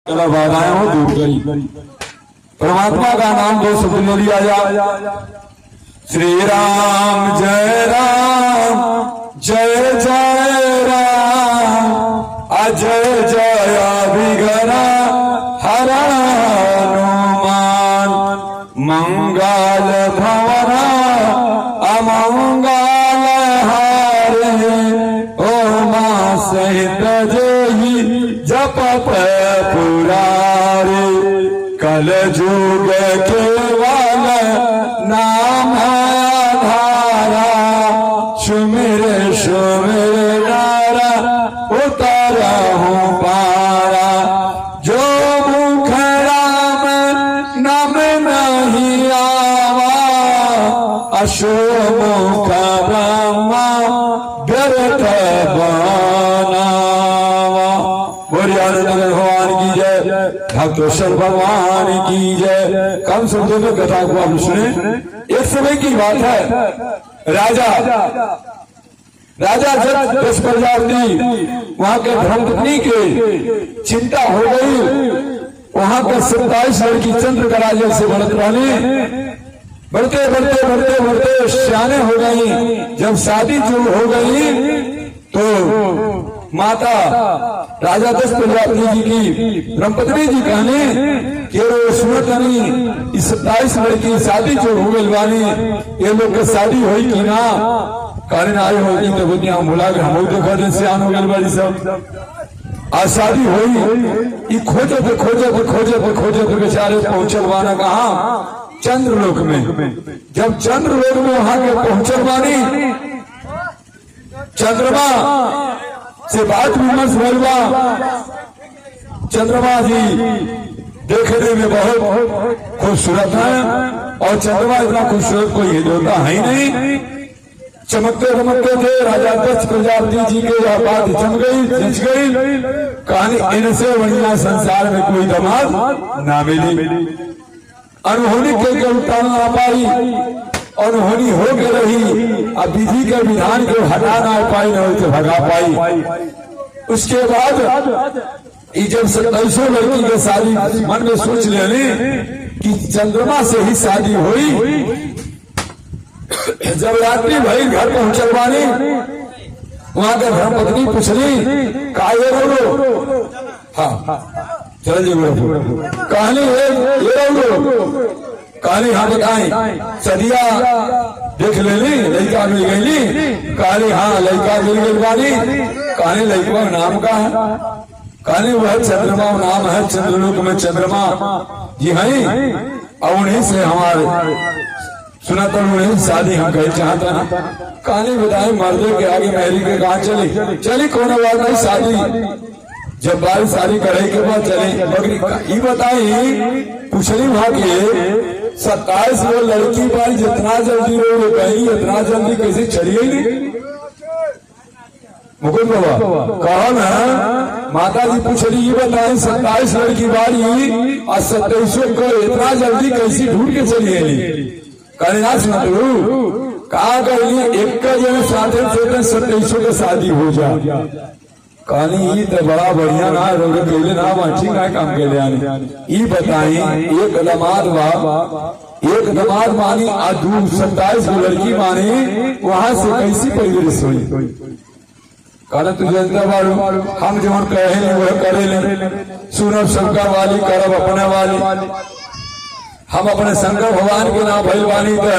बाधाएं हो दूर करी। परमात्मा का नाम दो शब्द ले लिया जा। श्री राम जय जय राम अजय जय विघ्न हरण हनुमान मंगल भवन अमंगल हारे ओमा सहित जय जपत पुरारे कल जुग केवल नाम आधारा सुमिर सुमिर नारा उतारा हूँ पारा जो मुख राम नाम नहीं आवा अशो मुख ब्रह्मा व्यर्थ बनावा। भगवान की जय, भक्तों भगवान की जय। कम शब्दों में कथा को हम सुने। एक समय की बात है, राजा जब 10 प्रजापति वहां के धर्मपत्नी के चिंता हो गई। वहां के 27 लड़की चंद्रकला जैसे बढ़त रहने, बढ़ते बढ़ते बढ़ते बढ़ते सियाने हो गई। जब शादी जो हो गई तो माता राजा 10 प्रजापति जी की धर्मपत्नी जी कहने कि सुनतनी 27 लड़की शादी जो हो गई बानी, ये लोग के शादी हुई कि ना कारण आई होगी तो बुद्धियां भुला गए। हम देखा सियान हो गई बारी सब आज शादी हुई। खोजे पे खोजे पे खोजे पे खोजे पे बेचारे पहुंचल बाना कहा चंद्रलोक में। जब चंद्रलोक में वहां के पहुंचल बानी, चंद्रमा से बात विमर्श भरवा। चंद्रमा जी देखने में बहुत खूबसूरत है और चंद्रमा इतना खूबसूरत कोई होता है ही नहीं। चमकते चमकते थे। राजा 10 प्रजापति जी के यह बात जम गई, जच गई। कहानी इनसे बढ़िया संसार में कोई दामाद ना मिली। अनहोनी के उल्टा ना पाई, अनहोनी हो के रही। अब विधि के विधान को हटा ना पाई, न उसे भगा पाई। उसके बाद जब 27 लड़की के शादी मन में सोच लेने कि चंद्रमा से ही शादी हुई। जब रात्रि भई घर पहुंचल बानी, वहां के धर्मपत्नी पूछली का ये रो। हाँ चल जी कहानी कहानी हाँ बताई। सदिया देख लेली, लड़का मिल गई। कहानी हाँ लड़का मिल गई बानी। कहानी लड़का नाम का है, कहानी वह चंद्रमा नाम है। चंद्रलोक में चंद्रमा जी है और उन्हीं से हमारे सुना तो उन्हीं शादी हम कहीं चाहता ना। कहानी बताई मर्दे के आगे महरी के कहा चली कौन बात नहीं शादी। जब बारी शादी करे के बाद चले बकरी बताई पूछली भाग्य 27 वो लड़की भाई जितना जल्दी रो गई उतना जल्दी कैसे चली नहीं। मुकुंद बाबा कहा ना माता जी पूछली ये बताई 27 लड़की बारी और 27 को इतना जल्दी कैसी ढूंढ के चली गई। कहने ना सुना तो कहा गई एक जन साथ 27 के शादी हो जा। कहानी ये तो बड़ा बढ़िया ना रोगे केले ना ठीक ना काम के लिए ये बताई एक दमाद मानी आधू 27 लड़की मानी वहां से कैसी परिवेश हुई। कहना तू जनता बारू हम जो कहे वह करे ले। सुनो शंकर वाली करब अपने वाली। हम अपने शंकर भगवान के नाम भइल बानी तो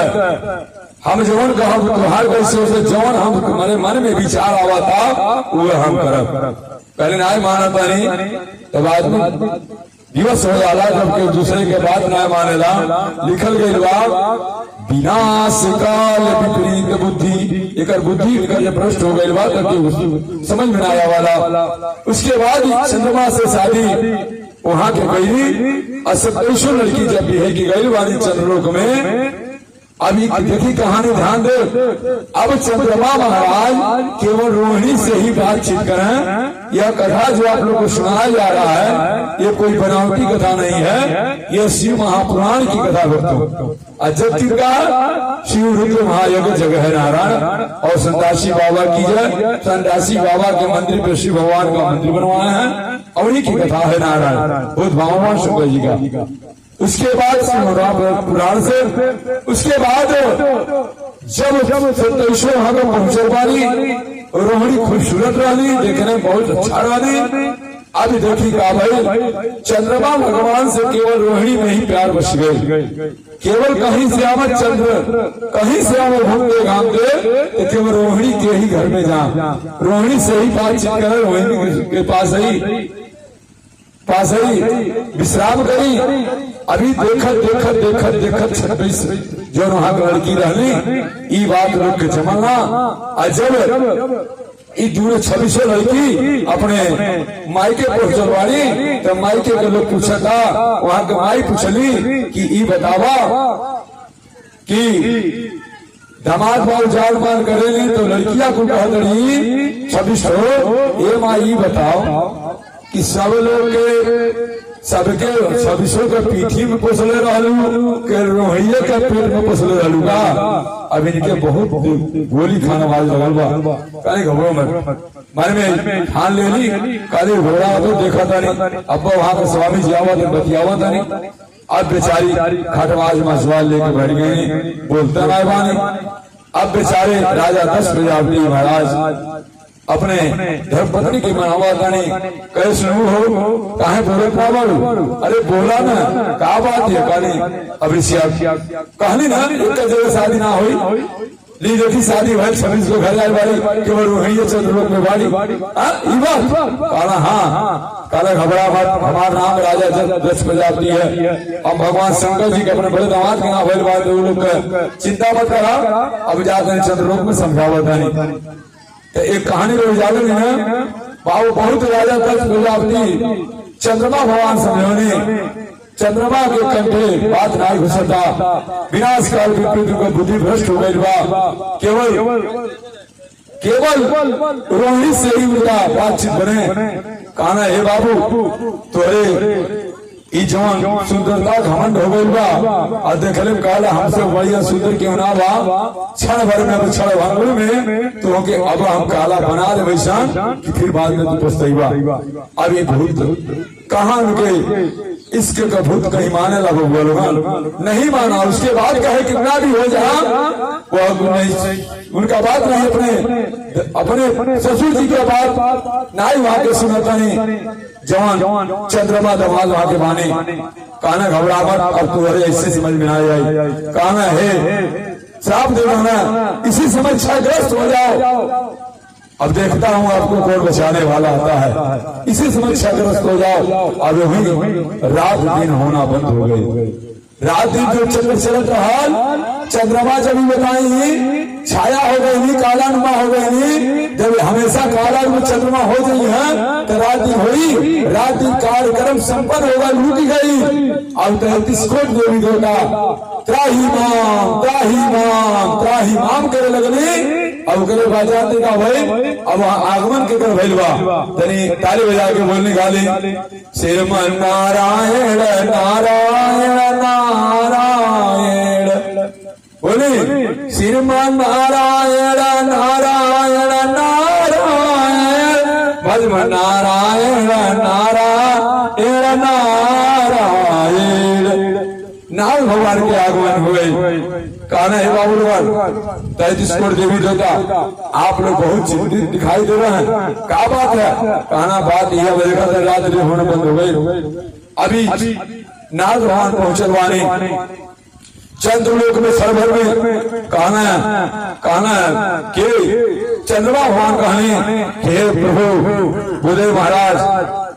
हम जौन कहब तुहार कैसे उसे जौन हम हमारे मन में विचार आवा था वो हम करब। पहले ना माना पानी तो बाद में दिवस हो जाला जब के दूसरे के बात ना मानेला। लिखल गई बात विनाश काल विपरीत बुद्धि। एक बुद्धि भ्रष्ट हो गई बात समझ में ना आया वाला। उसके बाद चंद्रमा से शादी वहां के गई और 27 लड़की जब भी है कि गई वाली चंद्रलोक में अभी देखी कहानी ध्यान दे। अब चंद्रमा महाराज केवल रोहिणी से ही बातचीत करें। यह कथा जो आप लोग को सुनाया जा रहा है ये कोई बनावटी कथा नहीं है, यह शिव महापुराण की कथा भक्तों। अजब का शिव रुद्र महायज्ञ जगह है नारायण और संतासी बाबा की जय। संतासी बाबा के मंदिर पर शिव भगवान का मंदिर बनवाए हैं और उन्हीं की कथा है नारायण बुद्ध भगवान शंकर जी का। उसके बाद पुराण से उसके बाद जब 27वें भाग में पहुंचे वाली रोहिणी खूबसूरत रही, देखने में बहुत अच्छा रही। अभी देखी का भाई चंद्रमा भगवान से केवल रोहिणी में ही प्यार बस गए। केवल कहीं से आवा चंद्र कहीं से आवा घूमते घामते तो केवल रोहिणी के ही घर में जा, रोहिणी से ही बातचीत करे, रोहिणी के पास ही विश्राम करी। अभी देखत 26 जो वहां लड़की रहली ई बात लोग के जमाना अजब ई दूर 26 लड़की अपने मायके पहुंचल वाली तो मायके के लोग पूछा था, वहां के माई पूछली कि ई बतावा कि दामाद बाबू जाल मान करेली तो लड़कियां को कह रही 26 ये माई बताओ कि सब लोग के सबके 26 के पीठी में पोसले रहलू के रोहिये के पेट में पोसले रहलू का। अब इनके बहुत गोली खाने वाले लगल बा काले घबरो मन में ठान ले ली काले घोड़ा तो देखा था नहीं। अब वहां के स्वामी जी आवा तो बतियावा था नहीं। अब बेचारी खटवाज में सवाल लेके बैठ गई, बोलता ना बानी। अब बेचारे राजा दस प्रजापति महाराज अपने धर्मपत्नी की मनावा तानी कहे सुनू हो काहे बोले पावल, अरे बोला ना का बात है कहानी। अब कहानी ना एक जगह शादी ना हुई ली देखी शादी भाई 26 को घर जाए वाली केवल रोहिणी चंद्रलोक में वाली काला हाँ काला घबरा मत, हमारा नाम राजा दस प्रजापति है और भगवान शंकर जी के अपने बड़े दामाद के नाम बात लोग चिंता मत करा। अब जाकर चंद्रलोक में समझावत नहीं। एक कहानी में उजागर है बाबू बहुत राजा दस प्रजापति चंद्रमा भगवान समझौने चंद्रमा के कंठे बात नाई घुसता विनाश काल विपरीत को बुद्धि भ्रष्ट हो गई बा। केवल रोहिणी से ही उनका बातचीत बने। कहना हे बाबू तोरे ई जवान सुंदरता घमंड हो गई बा और देखले कहला हमसे बढ़िया सुंदर क्यों ना बा क्षण भर में क्षण भंगुर में तो के अब हम काला बना दे वैसा कि फिर बाद में तू पछताईबा। अब ये भूत कहां उनके इसके का भूत कहीं माने लगो बोलो नहीं माना। उसके बाद कहे कितना भी हो जा वो नहीं उनका बात नहीं अपने ससुर जी के बात नहीं वहां के सुनता नहीं। जवान चंद्रमा दमाद वहां के माने कहना घबरा मत, अब तू अरे ऐसे समझ में आ जाए। कहना है श्राप देना ना इसी समय क्षयग्रस्त हो जाओ। अब देखता हूँ आपको कौन बचाने वाला आता है, इसी समय क्षयग्रस्त हो जाओ। अब वही रात दिन होना बंद हो गई। रात दिन जो चंद्र चलत रहा चंद्रमा जब बताई छाया हो गई काला नुमा हो गई। जब हमेशा काला नुमा चंद्रमा हो गई है तो रात दिन हुई, रात दिन कार्यक्रम संपन्न होगा लूट गई। अब 33 कोट देवी देवता त्राही माम करे लगली। अब करे बाजाते का भाई अब आगमन के कर भइल बा तनी ताली बजा के बोलने गाली श्रीमन नारायण नारायण नारायण बोले श्रीमन नारायण नारायण नारायण भजम नारायण नारायण नारायण। नाल भगवान के आगमन हुए। कहना है बाबू लोग 33 करोड़ देवी देवता आप लोग बहुत चिंतित दिखाई दे रहे हैं, क्या बात है। कहना बात यह वजह से रात दिन होने बंद हो गई। अभी नाग भगवान पहुंचल वाले चंद्रलोक में सरभर में कहना के चंद्रमा भगवान कहने हे प्रभु बुधे महाराज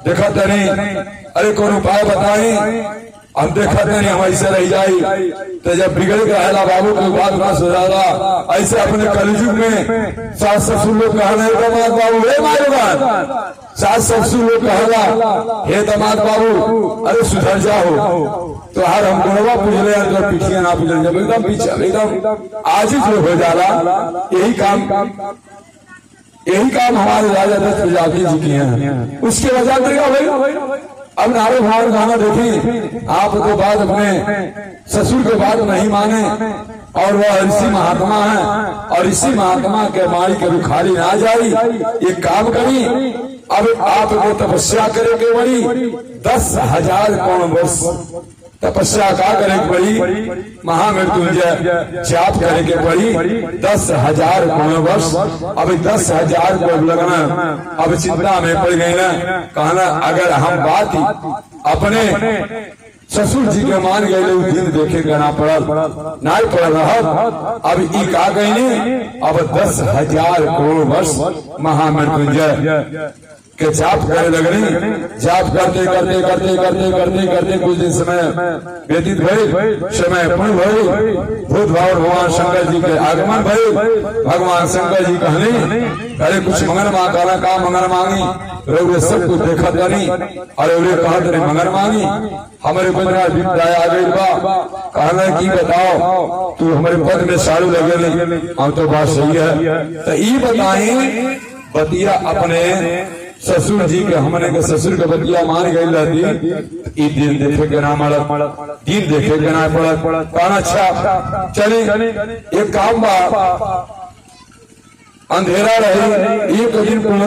देखा तनी अरे कौन उपाय बताए। हम देखते नहीं हम ऐसे रह जाई तो जब बिगड़ गया बाबू के बाद ना सुधारा ऐसे अपने कलयुग में सास ससुर लोग कहना हे दामाद बाबू हे मारूगान सास ससुर लोग कहला हे दामाद बाबू अरे सुधर जाओ तो हर हम गुणवा पूछ रहे हैं तो पीछिया ना पूछ जब एकदम पीछे एकदम आज ही हो जाला यही काम हमारे राजा दत्त प्रजापति जी के हैं। उसके वजह देगा भाई अब नारे भाव गाना देखी आप तो बात अपने ससुर के बात नहीं माने और वह ऋषि महात्मा है और ऋषि महात्मा के मारी कभी खाली ना जाई एक काम करी अब आपको तपस्या करे के बड़ी 10,000 कौन वर्ष तपस्या का करे के बड़ी महामृत्युंजय जाप करे के बड़ी 10,000 कौन वर्ष अब 10,000 को लगना अब चिंता में पड़ गई ना कहना अगर हम बात अपने ससुर जी के मान गए दिन देखे गना पड़ल नहीं पड़ रहा अब ई का गई अब 10,000 करोड़ वर्ष महामृत्युंजय के जाप करे लगनी जाप करते करते करते करते करते करते कुछ दिन समय व्यतीत भई समय पूर्ण भई भूत भाव भगवान शंकर जी के आगमन भई भगवान शंकर जी कहने अरे कुछ मंगल मांग कहना का मंगल मांगी रे सब कुछ देखा नहीं और रे कहत रे मंगल मांगी हमारे बंदा विद्या आ गई बा कहना की बताओ तू हमारे पद में सारू लगे हम तो बात सही है तो ई बताई बतिया अपने ससुर जी के हमने के ससुर के बतिया मान गई रहती दिन देखे के ना मड़ दिन देखे के ना पड़ा कहना अच्छा चले एक काम बा अंधेरा रही एक दिन पूर्ण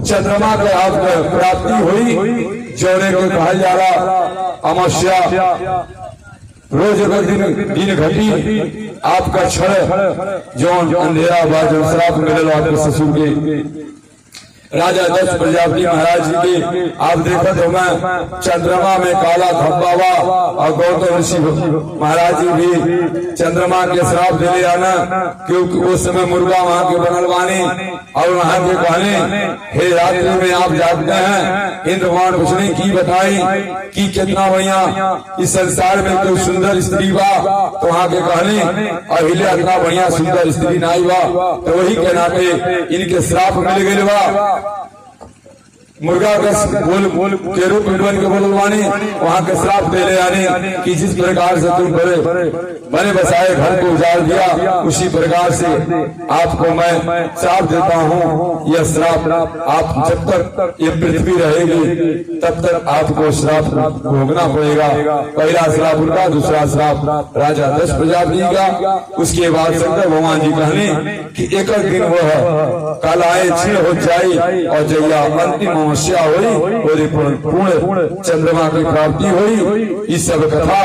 चंद्रमा के आपको प्राप्ति हुई जोड़े को कहा जा रहा अमावस्या रोज अगर दिन घटी आपका क्षण जो अंधेरा बा जो श्राप मिले आपके ससुर के राजा दत्त प्रजापति महाराज जी के आप देखते हो मैं चंद्रमा में काला धब्बा हुआ और गौतम ऋषि महाराज जी भी चंद्रमा के श्राप दे आना क्योंकि उस समय मुर्गा वहाँ के बनल बानी और वहाँ के कहने हे रात्रि में आप जागते हैं इंद्र भगवान कुछ नहीं की बताई कि कितना बढ़िया इस संसार में कोई सुंदर स्त्री बा तो वहाँ के कहने और हिले इतना बढ़िया सुंदर स्त्री नाई बा तो वही के नाते इनके श्राप मिल गए बा मुर्गा के बोल के रूप में बन के बोलवानी वहाँ के श्राप दे ले आने कि जिस प्रकार से तुम बने बसाए घर को उजाड़ दिया उसी प्रकार से आपको मैं श्राप देता हूँ यह श्राप आप जब तक ये पृथ्वी रहेगी तब तक आपको श्राप भोगना पड़ेगा। पहला श्राप उनका दूसरा श्राप राजा दत्त प्रजापति का। उसके बाद शंकर भगवान जी कहने कि एक दिन वह कलाएं छीण हो जाये और जैया अंतिम अमावस्या हुई और पूर्ण चंद्रमा की प्राप्ति हुई। इस सब कथा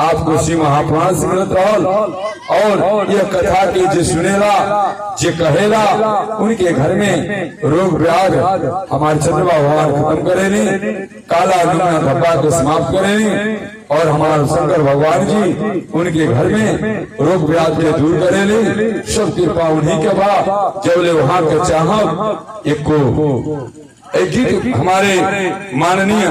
आपको श्री महापुराण से मिलत रहल और यह कथा के जो सुनेला जो कहेला उनके घर में रोग व्याध हमारे चंद्रमा भगवान खत्म करेनी काला दुनिया धब्बा को समाप्त करेनी और हमारे शंकर भगवान जी उनके घर में रोग व्याध के दूर करेनी। सब कृपा उन्हीं के बाद जब ले वहाँ के चाह एक गीत हमारे माननीय